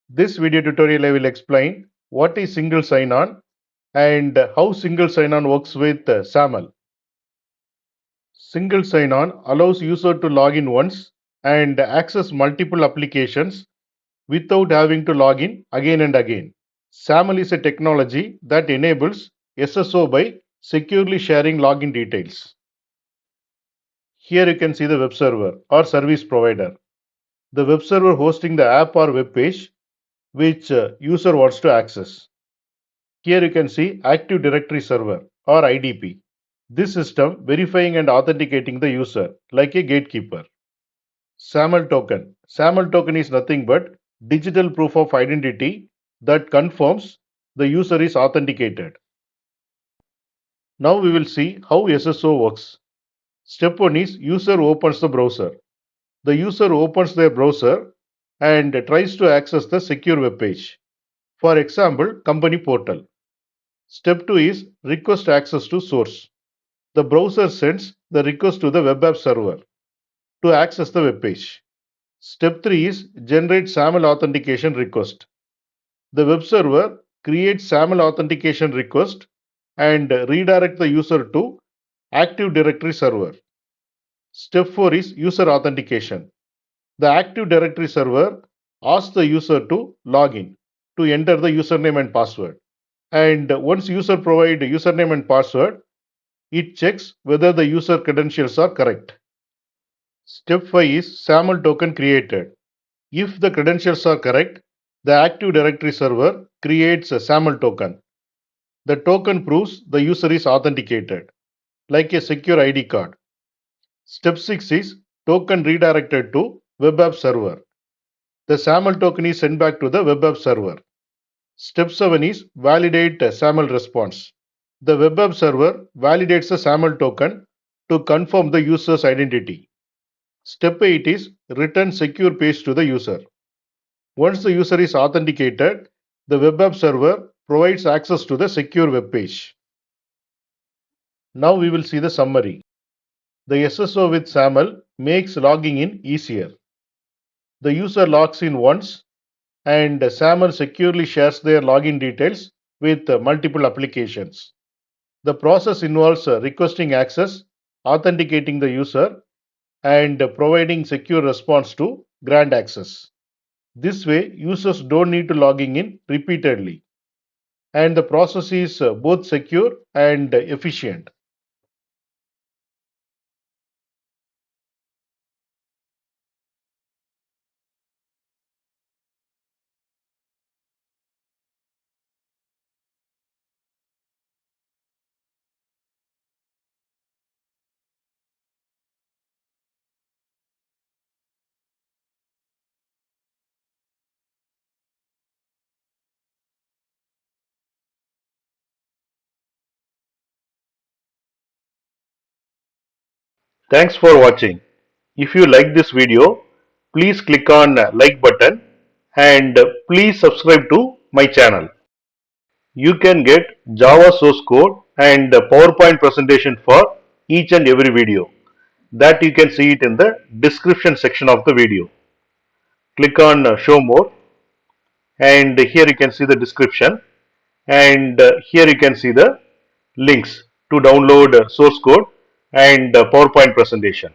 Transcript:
This video tutorial I will explain what is single sign-on and how single sign-on works with SAML. Single sign-on allows user to log in once and access multiple applications without having to log in again and again. SAML is a technology that enables SSO by securely sharing login details. Here you can see the web server or service provider. The web server hosting the app or web page which user wants to access. Here you can see Active Directory Server or IDP. This system verifying and authenticating the user like a gatekeeper. SAML token. SAML token is nothing but digital proof of identity that confirms the user is authenticated. Now we will see how SSO works. Step 1 is user opens the browser. The user opens their browser and tries to access the secure web page. For example, company portal. Step 2 is request access to source. The browser sends the request to the web app server to access the web page. Step 3 is generate SAML authentication request. The web server creates SAML authentication request and redirect the user to Active Directory server. Step 4 is user authentication. The Active Directory server asks the user to log in to enter the username and password. And once user provide username and password, it checks whether the user credentials are correct. Step 5 is SAML token created. If the credentials are correct, the Active Directory server creates a SAML token. The token proves the user is authenticated, like a secure ID card. Step 6 is token redirected to web app server. The SAML token is sent back to the web app server. Step 7 is validate SAML response. The web app server validates the SAML token to confirm the user's identity. Step 8 is return secure page to the user. Once the user is authenticated, the web app server provides access to the secure web page. Now we will see the summary. The SSO with SAML makes logging in easier. The user logs in once and SAML securely shares their login details with multiple applications. The process involves requesting access, authenticating the user, and providing secure response to grant access. This way, users don't need to logging in repeatedly, and the process is both secure and efficient. Thanks for watching. If you like this video, please click on like button and please subscribe to my channel. You can get Java source code and PowerPoint presentation for each and every video. That you can see it in the description section of the video. Click on show more and here you can see the description and here you can see the links to download source code and PowerPoint presentation.